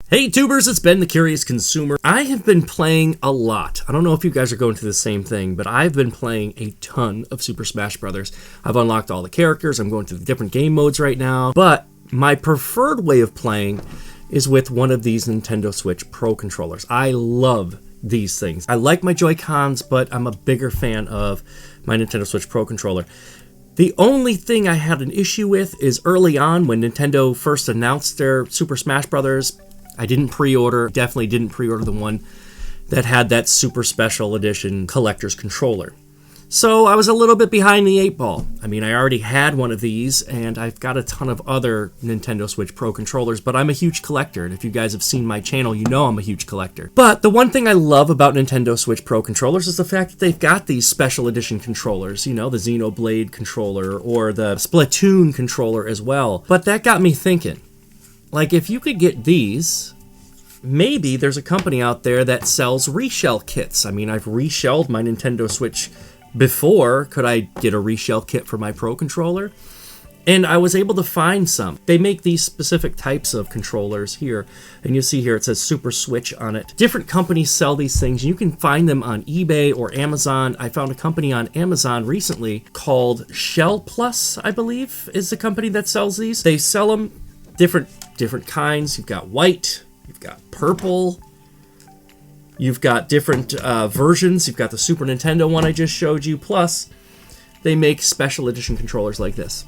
Hey tubers, it's Ben the Curious Consumer. I have been playing a lot. I don't know if you guys are going through the same thing, but I've been playing a ton of Super Smash Bros. I've unlocked all the characters, I'm going through the different game modes right now, but my preferred way of playing is with one of these Nintendo Switch Pro controllers. I love these things. I like my Joy-Cons, but I'm a bigger fan of my Nintendo Switch Pro controller. The only thing I had an issue with is early on when Nintendo first announced their Super Smash Bros., I didn't pre-order, definitely didn't pre-order the one that had that super special edition collector's controller. So I was a little bit behind the eight ball. I mean, I already had one of these, and I've got a ton of other Nintendo Switch Pro controllers, but I'm a huge collector, and if you guys have seen my channel, you know I'm a huge collector. But the one thing I love about Nintendo Switch Pro controllers is the fact that they've got these special edition controllers, you know, the Xenoblade controller or the Splatoon controller as well. But that got me thinking. Like, if you could get these, maybe there's a company out there that sells reshell kits. I mean, I've reshelled my Nintendo Switch before. Could I get a reshell kit for my Pro controller? And I was able to find some. They make these specific types of controllers here. And you see here it says Super Switch on it. Different companies sell these things. You can find them on eBay or Amazon. I found a company on Amazon recently called Shell Plus, I believe, is the company that sells these. They sell them different kinds. You've got white, you've got purple, you've got different versions. You've got the Super Nintendo one I just showed you, plus they make special edition controllers like this.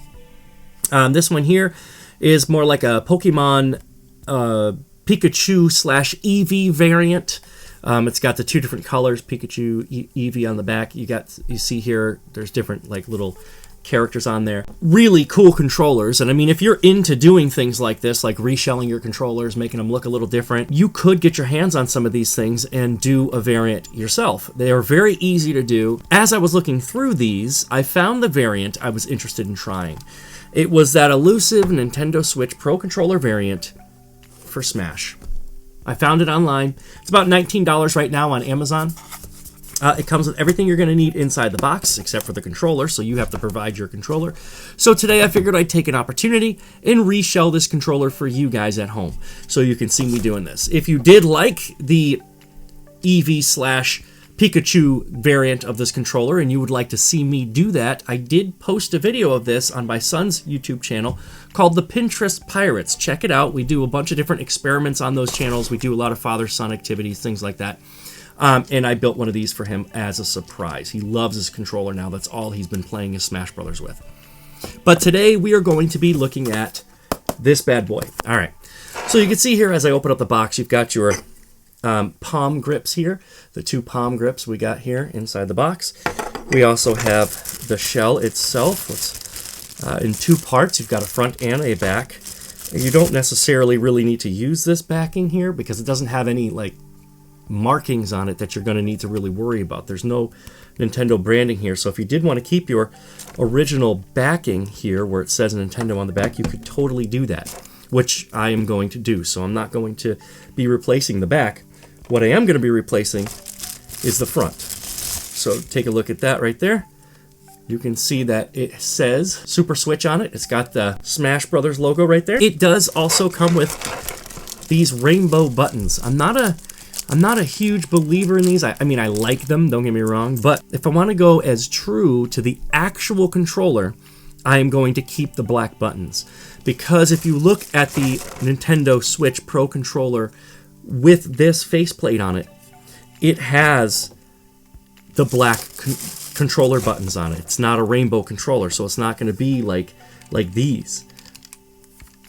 This one here is more like a Pokemon Pikachu / Eevee variant. It's got the two different colors, Pikachu, Eevee on the back. You see here, there's different like little characters on there. Really cool controllers, and I mean, if you're into doing things like this, like reshelling your controllers, making them look a little different, you could get your hands on some of these things and do a variant yourself. They are very easy to do. As I was looking through these, I found the variant I was interested in trying. It was that elusive Nintendo Switch Pro controller variant for Smash. I found it online. It's about $19 right now on Amazon. It comes with everything you're going to need inside the box, except for the controller, so you have to provide your controller. So today I figured I'd take an opportunity and reshell this controller for you guys at home, so you can see me doing this. If you did like the Eevee / Pikachu variant of this controller and you would like to see me do that, I did post a video of this on my son's YouTube channel called The Pinterest Pirates. Check it out. We do a bunch of different experiments on those channels. We do a lot of father-son activities, things like that. And I built one of these for him as a surprise. He loves his controller now. That's all he's been playing his Smash Brothers with. But today we are going to be looking at this bad boy. All right. So you can see here as I open up the box, you've got your palm grips here. The two palm grips we got here inside the box. We also have the shell itself. It's in two parts. You've got a front and a back. You don't necessarily really need to use this backing here because it doesn't have any like markings on it that you're going to need to really worry about. There's no Nintendo branding here, so if you did want to keep your original backing here where it says Nintendo on the back, you could totally do that, which I am going to do. So I'm not going to be replacing the back. What I am going to be replacing is the front. So take a look at that right there. You can see that it says Super Switch on it. It's got the Smash Brothers logo right there. It does also come with these rainbow buttons. I'm not a huge believer in these. I mean, I like them, don't get me wrong, but if I want to go as true to the actual controller, I am going to keep the black buttons. Because if you look at the Nintendo Switch Pro controller with this faceplate on it, it has the black controller buttons on it. It's not a rainbow controller, so it's not going to be like these.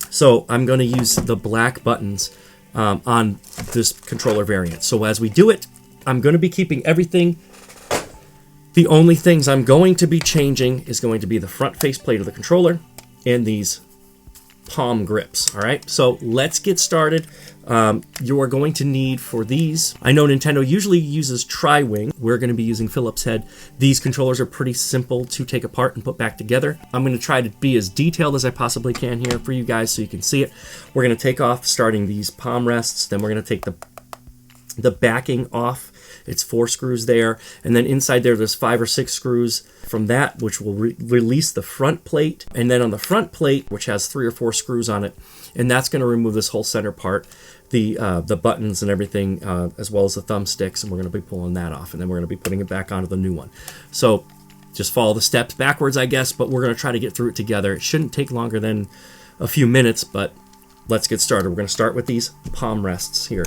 So I'm going to use the black buttons on this controller variant. So as we do it, I'm going to be keeping everything. The only things I'm going to be changing is going to be the front faceplate of the controller and these palm grips. All right, so let's get started. You are going to need for these, I know Nintendo usually uses tri-wing. We're going to be using Phillips head. These controllers are pretty simple to take apart and put back together. I'm going to try to be as detailed as I possibly can here for you guys so you can see it. We're going to take off starting these palm rests, then we're going to take the the backing off. It's 4 screws there, and then inside there's 5 or 6 screws from that, which will release the front plate, and then on the front plate, which has 3 or 4 screws on it, and that's going to remove this whole center part, the buttons and everything, as well as the thumbsticks, and we're going to be pulling that off, and then we're going to be putting it back onto the new one. So just follow the steps backwards, I guess, but we're going to try to get through it together. It shouldn't take longer than a few minutes, but let's get started. We're going to start with these palm rests here.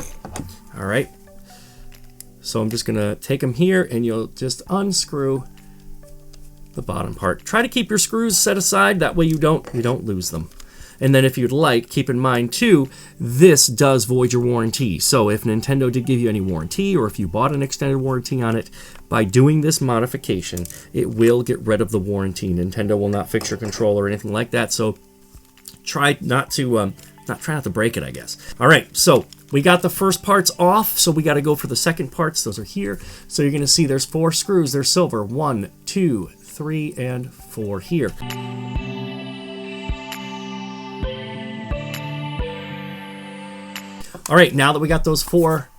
All right. So I'm just going to take them here, and you'll just unscrew the bottom part. Try to keep your screws set aside. That way you don't lose them. And then if you'd like, keep in mind too, this does void your warranty. So if Nintendo did give you any warranty, or if you bought an extended warranty on it, by doing this modification, it will get rid of the warranty. Nintendo will not fix your controller or anything like that. So try not to break it, I guess. All right, so we got the first parts off, so we got to go for the second parts. Those are here. So you're going to see there's 4 screws. They're silver. 1, 2, 3, and 4 here. All right, now that we got those four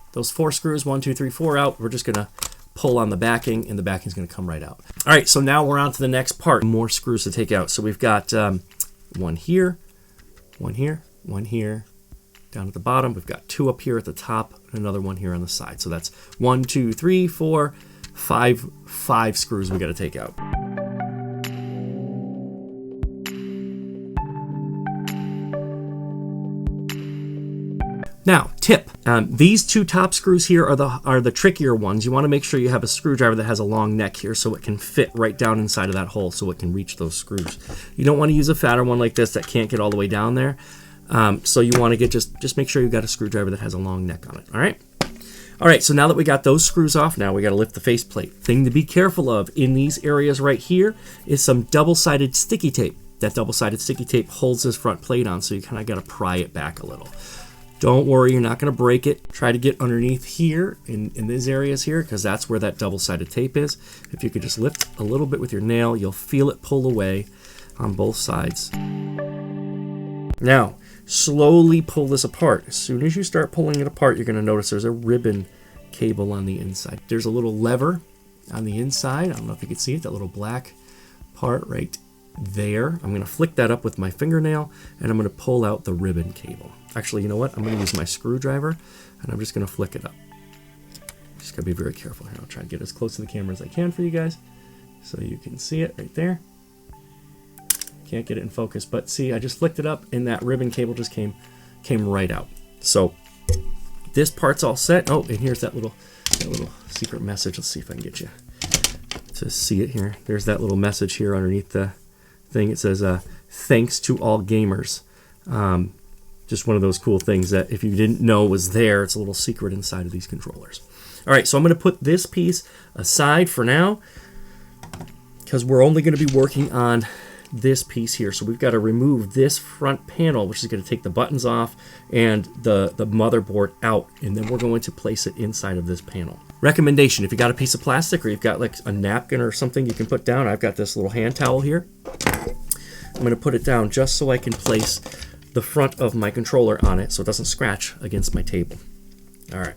screws, 1, 2, 3, 4 out, we're just going to pull on the backing, and the backing is going to come right out. All right, so now we're on to the next part. More screws to take out. So we've got one here, one here, one here, down at the bottom. We've got 2 up here at the top, and another one here on the side. So that's 1, 2, 3, 4, 5 screws we got to take out. Now, tip, these 2 top screws here are the trickier ones. You want to make sure you have a screwdriver that has a long neck here so it can fit right down inside of that hole so it can reach those screws. You don't want to use a fatter one like this that can't get all the way down there. So you want to get just make sure you've got a screwdriver that has a long neck on it, all right? All right, so now that we got those screws off, now we got to lift the faceplate. Thing to be careful of in these areas right here is some double-sided sticky tape. That double-sided sticky tape holds this front plate on, so you kind of got to pry it back a little. Don't worry, you're not going to break it. Try to get underneath here in these areas here, because that's where that double-sided tape is. If you could just lift a little bit with your nail, you'll feel it pull away on both sides. Now, slowly pull this apart. As soon as you start pulling it apart, you're going to notice there's a ribbon cable on the inside. There's a little lever on the inside. I don't know if you can see it, that little black part right there. I'm going to flick that up with my fingernail, and I'm going to pull out the ribbon cable. Actually, you know what? I'm going to use my screwdriver, and I'm just going to flick it up. Just got to be very careful here. I'll try and get as close to the camera as I can for you guys so you can see it right there. Can't get it in focus, but see, I just flicked it up, and that ribbon cable just came right out. So this part's all set. Oh, and here's that little secret message. Let's see if I can get you to see it here. There's that little message here underneath the thing. It says, thanks to all gamers. Just one of those cool things that if you didn't know was there, it's a little secret inside of these controllers. All right, so I'm going to put this piece aside for now because we're only going to be working on this piece here. So we've got to remove this front panel, which is going to take the buttons off and the motherboard out, and then we're going to place it inside of this panel. Recommendation, if you got a piece of plastic or you've got like a napkin or something you can put down, I've got this little hand towel here. I'm going to put it down just so I can place the front of my controller on it so it doesn't scratch against my table. All right,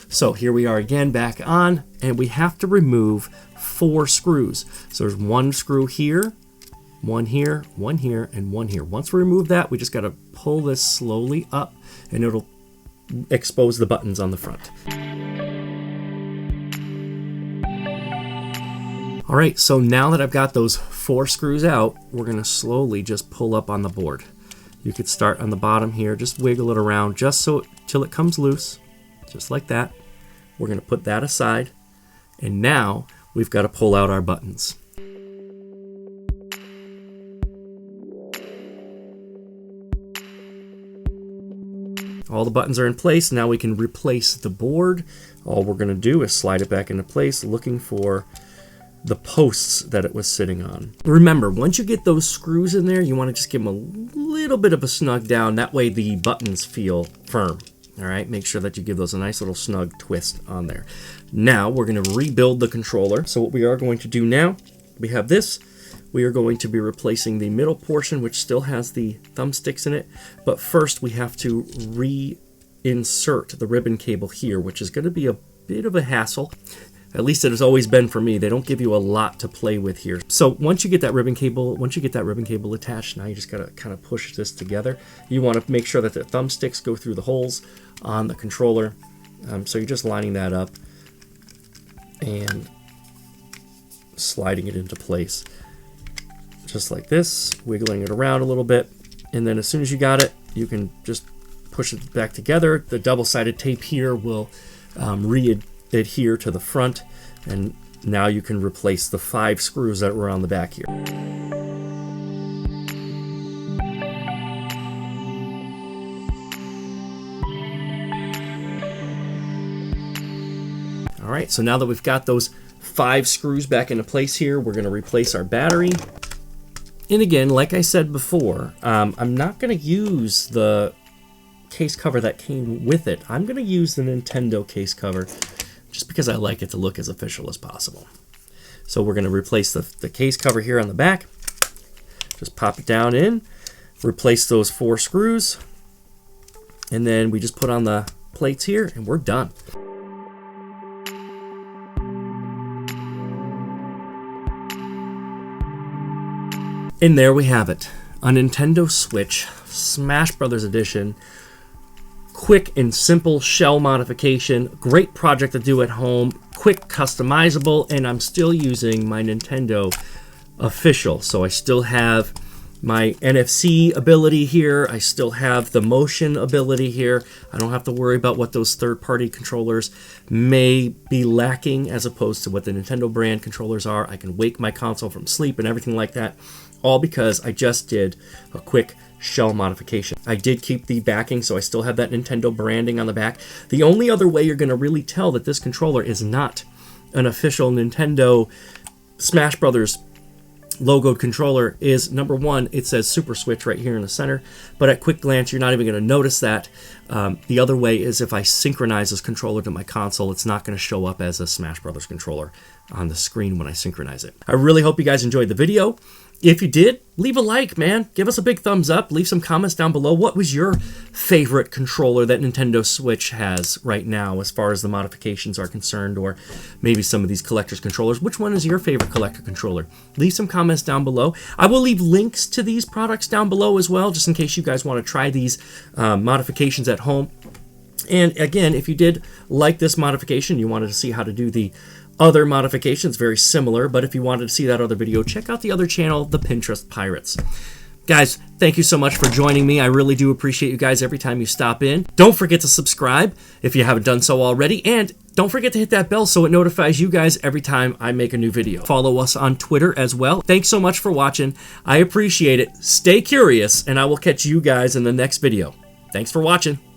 so here we are again back on, and we have to remove 4 screws. So there's 1 screw here, 1 here, 1 here, and 1 here. Once we remove that, we just got to pull this slowly up, and it'll expose the buttons on the front. All right, so now that I've got those 4 screws out, we're going to slowly just pull up on the board. You could start on the bottom here, just wiggle it around just so till it comes loose, just like that. We're going to put that aside, and now we've got to pull out our buttons. All the buttons are in place. Now we can replace the board. All we're going to do is slide it back into place, looking for the posts that it was sitting on. Remember, once you get those screws in there, you want to just give them a little bit of a snug down. That way the buttons feel firm. All right, make sure that you give those a nice little snug twist on there. Now we're going to rebuild the controller. So what we are going to do now, we have this. We are going to be replacing the middle portion, which still has the thumbsticks in it. But first we have to insert the ribbon cable here, which is going to be a bit of a hassle. At least it has always been for me. They don't give you a lot to play with here. So once you get that ribbon cable attached, now you just gotta kind of push this together. You want to make sure that the thumbsticks go through the holes on the controller. So you're just lining that up and sliding it into place. Just like this, wiggling it around a little bit. And then as soon as you got it, you can just push it back together. The double-sided tape here will adhere to the front, and now you can replace the 5 screws that were on the back here. All right, so now that we've got those 5 screws back into place here, we're going to replace our battery. And again, like I said before, I'm not going to use the case cover that came with it. I'm going to use the Nintendo case cover just because I like it to look as official as possible. So we're going to replace the case cover here on the back. Just pop it down in, replace those 4 screws, and then we just put on the plates here and we're done. And there we have it, a Nintendo Switch Smash Brothers Edition. Quick and simple shell modification, great project to do at home, quick, customizable, and I'm still using my Nintendo official. So I still have my NFC ability here, I still have the motion ability here. I don't have to worry about what those third-party controllers may be lacking as opposed to what the Nintendo brand controllers are. I can wake my console from sleep and everything like that, all because I just did a quick shell modification. I did keep the backing, so I still have that Nintendo branding on the back. The only other way you're going to really tell that this controller is not an official Nintendo Smash Brothers logoed controller is, number one, it says Super Switch right here in the center, but at quick glance you're not even going to notice that. The other way is if I synchronize this controller to my console, it's not going to show up as a Smash Brothers controller on the screen when I synchronize it. I really hope you guys enjoyed the video. If you did, leave a like, man. Give us a big thumbs up. Leave some comments down below. What was your favorite controller that Nintendo Switch has right now as far as the modifications are concerned, or maybe some of these collector's controllers? Which one is your favorite collector controller? Leave some comments down below. I will leave links to these products down below as well, just in case you guys want to try these modifications at home. And again, if you did like this modification, you wanted to see how to do the other modifications, very similar, but if you wanted to see that other video, check out the other channel, the Pinterest Pirates. Guys, thank you so much for joining me. I really do appreciate you guys every time you stop in. Don't forget to subscribe if you haven't done so already, and don't forget to hit that bell so it notifies you guys every time I make a new video. Follow us on Twitter as well. Thanks so much for watching. I appreciate it. Stay curious, and I will catch you guys in the next video. Thanks for watching.